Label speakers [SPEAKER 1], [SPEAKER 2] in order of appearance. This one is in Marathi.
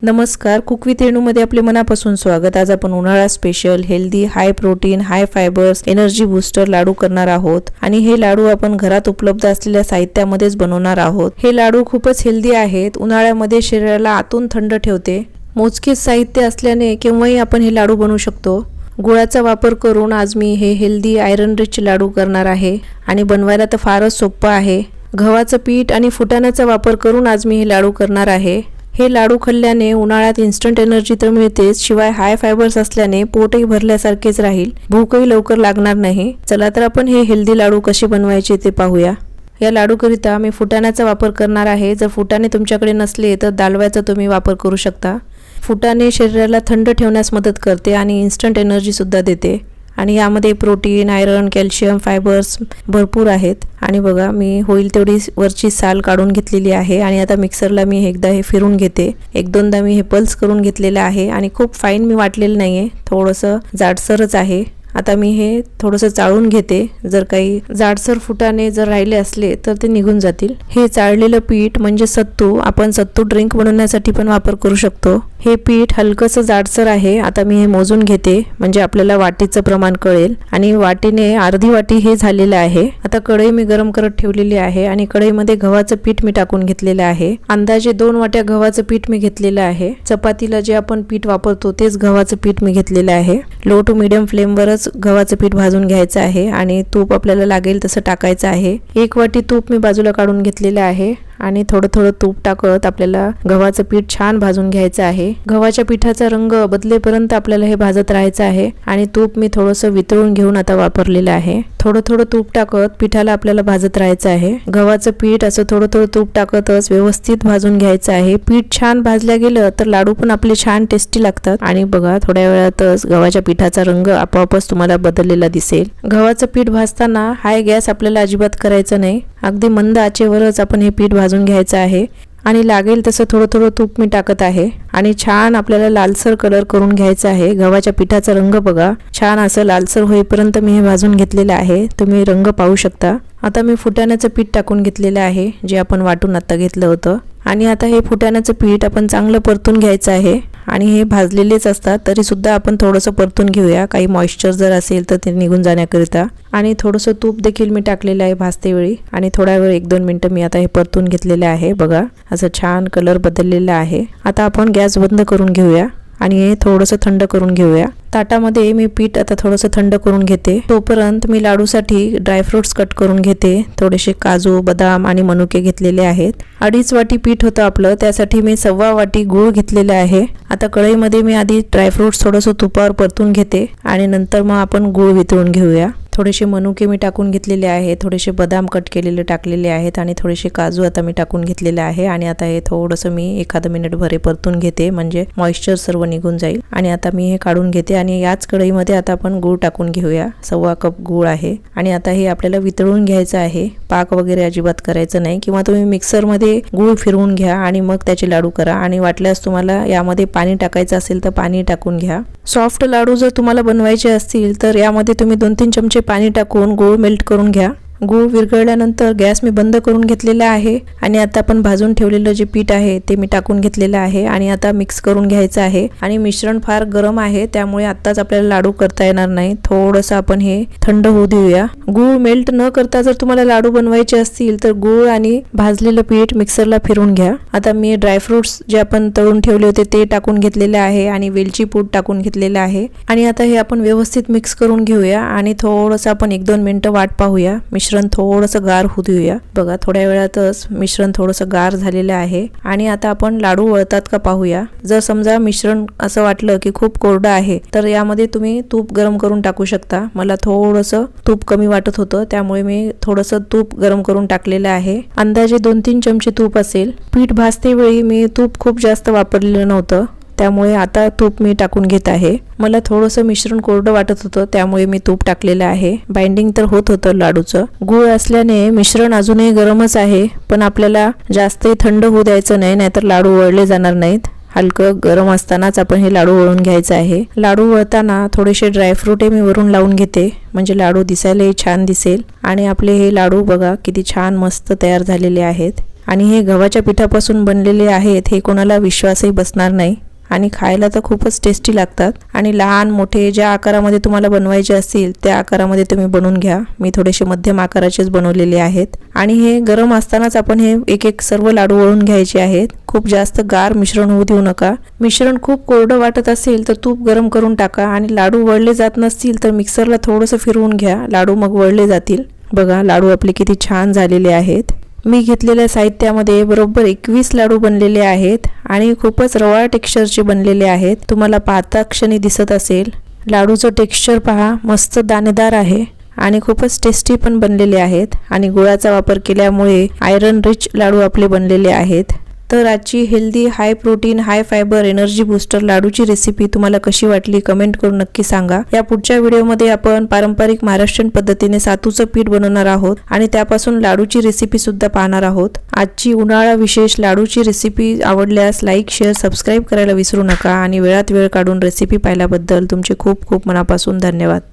[SPEAKER 1] नमस्कार, कुक विथ रेणूमध्ये आपले मनापासून स्वागत। आज आपण उन्हाळा स्पेशल हेल्दी हाय प्रोटीन हाय फायबर्स एनर्जी बूस्टर लाडू करणार आहोत आणि हे लाडू आपण घरात उपलब्ध असलेल्या साहित्यामध्येच बनवणार आहोत। हे लाडू खूपच हेल्दी आहेत, उन्हाळ्यामध्ये शरीराला आतून थंड ठेवते। मोजकेच साहित्य असल्याने केव्हाही आपण हे लाडू बनवू शकतो। गुळाचा वापर करून आज मी हे हेल्दी आयरन रिच लाडू करणार आहे आणि बनवायला तर फारच सोपं आहे। गव्हाचं पीठ आणि फुटाण्याचा वापर करून आज मी हे लाडू करणार आहे। हे लाडू खाल्ल्याने उन्हाळ्यात इन्स्टंट एनर्जी तर मिळतेच, शिवाय हाय फायबर्स असल्याने पोटही भरल्यासारखेच राहील, भूकही लवकर लागणार नाही। चला तर आपण हे हेल्दी लाडू कसे बनवायचे ते पाहूया। या लाडूकरिता मी फुटाण्याचा वापर करणार आहे। जर फुटाणे तुमच्याकडे नसले तर दालव्याचा तुम्ही वापर करू शकता। फुटाणे शरीराला थंड ठेवण्यास मदत करते आणि इन्स्टंट एनर्जी सुद्धा देते आणि यामध्ये प्रोटीन आयरन कॅल्शियम फायबर्स भरपूर आहेत। आणि बघा, मी होईल तेवढी वरची साल काढून घेतलेली आहे आणि आता मिक्सरला मी एकदा हे फिरून घेते। एक दोनदा मी हे पल्स करून घेतलेलं आहे आणि खूप फाईन मी वाटलेलं नाहीये, थोडंसं जाडसरच आहे। आता मी हे थोडंसं चाळून घेते। जर काही जाडसर फुटाणे जर राहिले असले तर ते निघून जातील। हे चाळलेलं पीठ म्हणजे सत्तू, आपण सत्तू ड्रिंक बनवण्यासाठी पण वापर करू शकतो। हे पीठ हलकंसं जाडसर आहे। आता मी हे मोजून घेते म्हणजे आपल्याला वाटीचं प्रमाण कळेल आणि वाटीने अर्धी वाटी हे झालेलं आहे। आता कढई मी गरम करत ठेवलेली आहे आणि कढईमध्ये गव्हाचं पीठ मी टाकून घेतलेलं आहे। अंदाजे 2 वाट्या गव्हाचं पीठ मी घेतलेलं आहे। चपातीला जे आपण पीठ वापरतो तेच गव्हाचं पीठ मी घेतलेलं आहे। लो टू मीडियम फ्लेमवरच गव्हाचं पीठ भाजून घ्यायचं आहे आणि तूप आपल्याला लागेल तसं टाकायचं आहे। 1 वाटी तूप मी बाजूला काढून घेतलेलं आहे आणि थोडं थोडं तूप टाकत आपल्याला गव्हाचं पीठ छान भाजून घ्यायचं आहे। गव्हाच्या पिठाचा रंग बदलेपर्यंत आपल्याला हे भाजत राहायचं आहे आणि तूप मी थोडंसं वितळून घेऊन आता वापरलेलं आहे। थोडं थोडं तूप टाकत पिठाला आपल्याला भाजत राहायचं आहे। गव्हाचं पीठ असं थोडं थोडं तूप टाकतच व्यवस्थित भाजून घ्यायचं आहे। पीठ छान भाजल्या गेलं तर लाडू पण आपले छान टेस्टी लागतात। आणि बघा, थोड्या वेळातच गव्हाच्या पिठाचा रंग आपोआपच तुम्हाला बदललेला दिसेल। गव्हाचं पीठ भाजताना हाय गॅस आपल्याला अजिबात करायचा नाही, अगदी मंद आचेवरच आपण हे पीठ भाजून घ्यायचं आहे आणि लागेल तसं थोडं थोडं तूप मी टाकत आहे आणि छान आपल्याला लालसर कलर करून घ्यायचा आहे। गव्हाच्या पिठाचा रंग बघा, छान असं लालसर होईपर्यंत मी हे भाजून घेतलेलं आहे, तुम्ही रंग पाहू शकता। आता मी फुटाण्याचं पीठ टाकून घेतलेलं आहे जे आपण वाटून आता घेतलं होतं आणि आता हे फुटाण्याचं पीठ आपण चांगलं परतून घ्यायचं आहे आणि हे भाजलेलेच असतात तरी सुद्धा आपण थोडंसं परतून घेऊया, काही मॉइश्चर जर असेल तर ते निघून जाण्याकरिता। आणि थोडंसं तूप देखील मी टाकलेलं आहे भाजते वेळी आणि थोडा वेळ 1-2 मिनिटं मी आता हे परतून घेतलेलं आहे। बघा, असं छान कलर बदललेला आहे। आता आपण गॅस बंद करून घेऊया आणि हे थोडंसं थंड करून घेऊया। ताटामध्ये मी पीठ आता थोडंसं थंड करून घेते, तोपर्यंत मी लाडूसाठी ड्रायफ्रुट्स कट करून घेते। थोडेसे काजू बदाम आणि मनुके घेतलेले आहेत। 2.5 वाटी पीठ होतं आपलं, त्यासाठी मी 1.25 वाटी गूळ घेतलेला आहे। आता कढईमध्ये मी आधी ड्रायफ्रुट्स थोडंसं तुपावर परतून घेते आणि नंतर मग आपण गूळ वितळून घेऊया। थोडेसे मनुके मी टाकून घेतलेले आहे, थोडेसे बदाम कट केलेले टाकलेले आहेत आणि थोडेसे काजू आता मी टाकून घेतलेले आहे। आणि आता हे थोडंसं मी 1 मिनिट भरे परतून घेते म्हणजे मॉइश्चर सर्व निघून जाईल। आणि आता मी हे काढून घेते आणि याच कढईमध्ये आता आपण गूळ टाकून घेऊया। 1.25 कप गूळ आहे आणि आता हे आपल्याला वितळून घ्यायचं आहे, पाक वगैरे अजिबात करायचं नाही। किंवा तुम्ही मिक्सरमध्ये गूळ फिरवून घ्या आणि मग त्याचे लाडू करा आणि वाटल्यास तुम्हाला यामध्ये पाणी टाकायचं असेल तर पाणी टाकून घ्या। सॉफ्ट लाडू जर तुम्हाला बनवायचे असतील तर यामध्ये तुम्ही 2-3 चमचे पाणी टाकून गूळ मेल्ट करून घ्या। गूळ विरघळल्यानंतर गॅस मी बंद करून घेतलेला आहे आणि आता आपण भाजून ठेवलेलं जे पीठ आहे ते मी टाकून घेतलेलं आहे आणि आता मिक्स करून घ्यायचं आहे। आणि मिश्रण फार गरम आहे त्यामुळे आत्ताच आपल्याला लाडू करता येणार नाही, थोडंसं आपण हे थंड होऊ देऊया। गूळ मेल्ट न करता जर तुम्हाला लाडू बनवायचे असतील तर गूळ आणि भाजलेलं पीठ मिक्सरला फिरून घ्या। आता मी ड्रायफ्रुट्स जे आपण तळून ठेवले होते ते टाकून घेतलेले आहे आणि वेलची पूड टाकून घेतलेलं आहे आणि आता हे आपण व्यवस्थित मिक्स करून घेऊया आणि थोडंसं आपण 1-2 मिनिटं वाट पाहूया। मिश्रण थोडंसं गार होऊ देऊया। बघा, थोड्या वेळातच मिश्रण थोडंसं गार झालेलं आहे आणि आता आपण लाडू वळतात का पाहूया। जर समजा मिश्रण असं वाटलं की खूप कोरडं आहे तर यामध्ये तुम्ही तूप गरम करून टाकू शकता। मला थोडंसं तूप कमी वाटत होतं त्यामुळे मी थोडंसं तूप गरम करून टाकलेलं आहे, अंदाजे 2-3 चमचे तूप असेल। पीठ भाजते वेळी मी तूप खूप जास्त वापरलेलं नव्हतं त्यामुळे आता तूप मी टाकून घेत आहे। मला थोडंसं मिश्रण कोरडं वाटत होतं त्यामुळे मी तूप टाकलेलं आहे। बाइंडिंग तर होत होतं लाडूचं। गूळ असल्याने मिश्रण अजूनही गरमच आहे पण आपल्याला जास्तही थंड होऊ द्यायचं नाही, नाहीतर लाडू वळले जाणार नाहीत। हलकं गरम असतानाच आपण हे लाडू वळून घ्यायचं आहे। लाडू वळताना थोडेसे ड्रायफ्रूट मी वरून लावून घेते म्हणजे लाडू दिसायलाही छान दिसेल। आणि आपले हे लाडू बघा किती छान मस्त तयार झालेले आहेत। आणि हे गव्हाच्या पिठापासून बनलेले आहेत हे कोणाला विश्वासही बसणार नाही आणि खायला तर खूपच टेस्टी लागतात। आणि लहान मोठे ज्या आकारामध्ये तुम्हाला बनवायचे असतील त्या आकारामध्ये तुम्ही बनवून घ्या। मी थोडेसे मध्यम आकाराचेच बनवलेले आहेत आणि हे गरम असतानाच आपण हे एक एक सर्व लाडू वळून घ्यायचे आहेत। खूप जास्त गार मिश्रण होऊ देऊ नका। मिश्रण खूप कोरडं वाटत असेल तर तूप गरम करून टाका आणि लाडू वळले जात नसतील तर मिक्सरला थोडंसं फिरवून घ्या, लाडू मग वळले जातील। बघा लाडू आपले किती छान झालेले आहेत। मी घेतलेल्या साहित्यामध्ये बरोबर 21 लाडू बनलेले आहेत आणि खूपच रवाळ टेक्स्चरचे बनलेले आहेत। तुम्हाला पाहता क्षणी दिसत असेल लाडूचं टेक्स्चर पहा, मस्त दाणेदार आहे आणि खूपच टेस्टी पण बनलेले आहेत आणि गुळाचा वापर केल्यामुळे आयरन रिच लाडू आपले बनलेले आहेत। तर आजची healthy high protein high fibre energy booster लाडूची रेसिपी तुम्हाला कशी वाटली कमेंट करून नक्की सांगा। या पुढच्या व्हिडिओमध्ये आपण पारंपरिक महाराष्ट्रीयन पद्धतीने सातूचं पीठ बनवणार आहोत आणि त्यापासून लाडूची रेसिपी सुद्धा पाहणार आहोत। आजची उन्हाळा विशेष लाडूची रेसिपी आवडल्यास लाईक शेअर सबस्क्राईब करायला विसरू नका आणि वेळात वेळ काढून रेसिपी पाहिल्याबद्दल तुमचे खूप खूप मनापासून धन्यवाद।